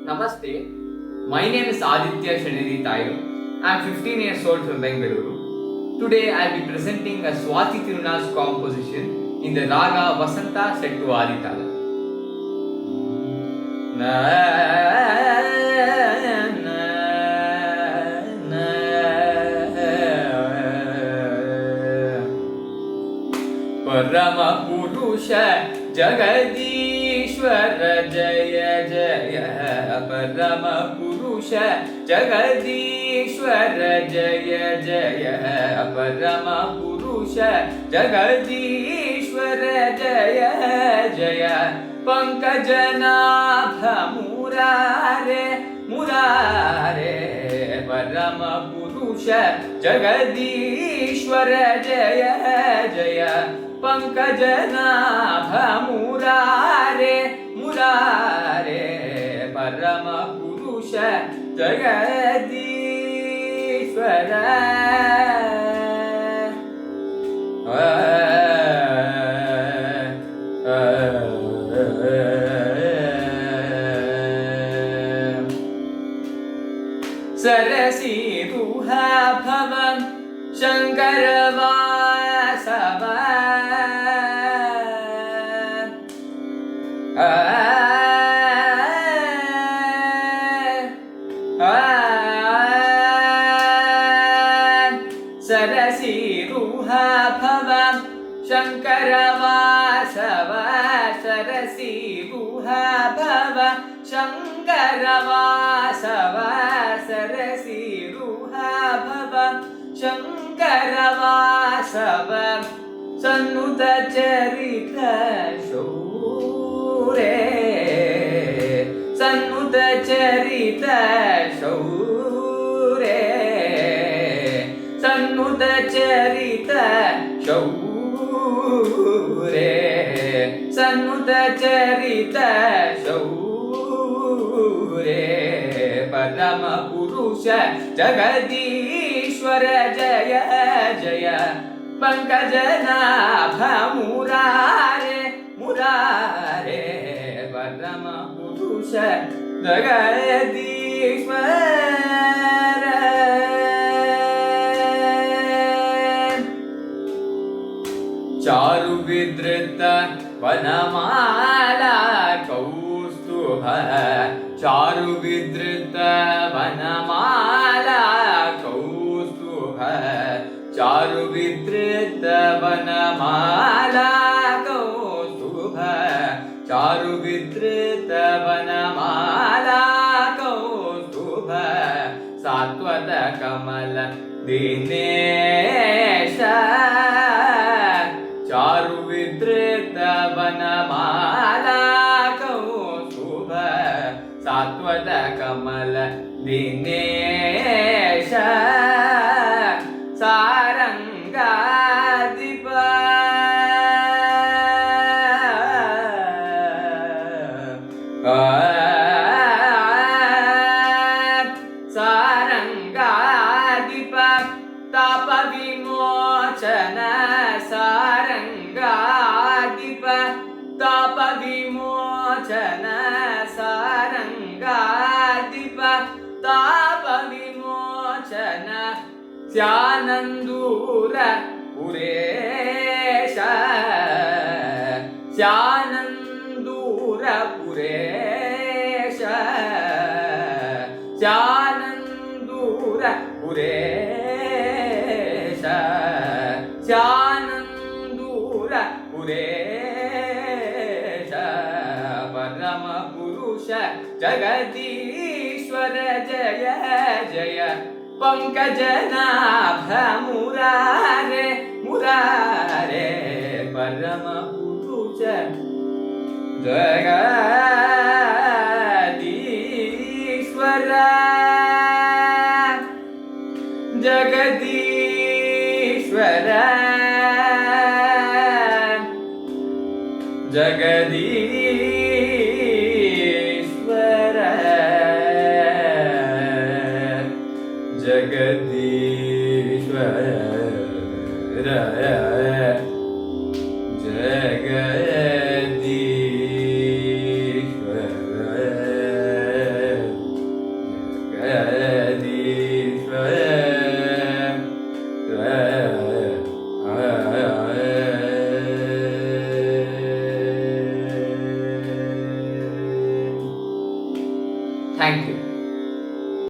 Namaste. My name is Aditya Shanidhi Tayu. I am 15 years old from Bengaluru. Today I will be presenting a Swati Tiruna's composition in the Raga Vasanta set to Aditala. Parama Purusha Jagadishwar Jaya Jaya Parama Purusha Jagadishwar Jaya Jaya Parama Purusha Jagadishwar Jaya Jaya Pankajanabha Murare Murare Parama Purusha Jagadishwar Jaya Jaya Pankajanaabha Murare Murare Parama Purusha Jagadishwara Sarasi Ruha Bhavam Shankaravasava Sarasi Ruha Bhavam Shankaravasava Sarasi Ruha Bhava Shankaravasava Sarasi Ruha Bhava Shankaravasava Sannuta Charita Shaure Sannuta Charita Shaure Sannuta Charita Shaure Sannuta Charita Shaure Parama Purusha Jagadishwara Jaya Jaya Pankajanabha Murare Murare Parama Purusha Jagadishwara Charu Vidrita Vanamala Kaustubha Charu Vidrita Vanamala Kaustubha Charu Vidrita Vanamala Kaustubha Charu Vidrita Vanamala Kaustubha Satvata Kamala Dinesha Charu Vidrita Vanamala Kaustubha Satvata Kamala Dinesha Sarangadipa Sarangadipa Tapa Vimochana Sarangadipa Tapa Vimochana Sarangadipa Tapa Vimochana Syanandura Puresha Syanandura Puresha Syanandura Puresha Syanandura Puresha Parama Purusha Jagadishwara Jaya Jaya Pankajanabha Murare Murare Parama Purusha Jagadishwara Jagadishwara Jagadishwara Jagadishwara Thank you.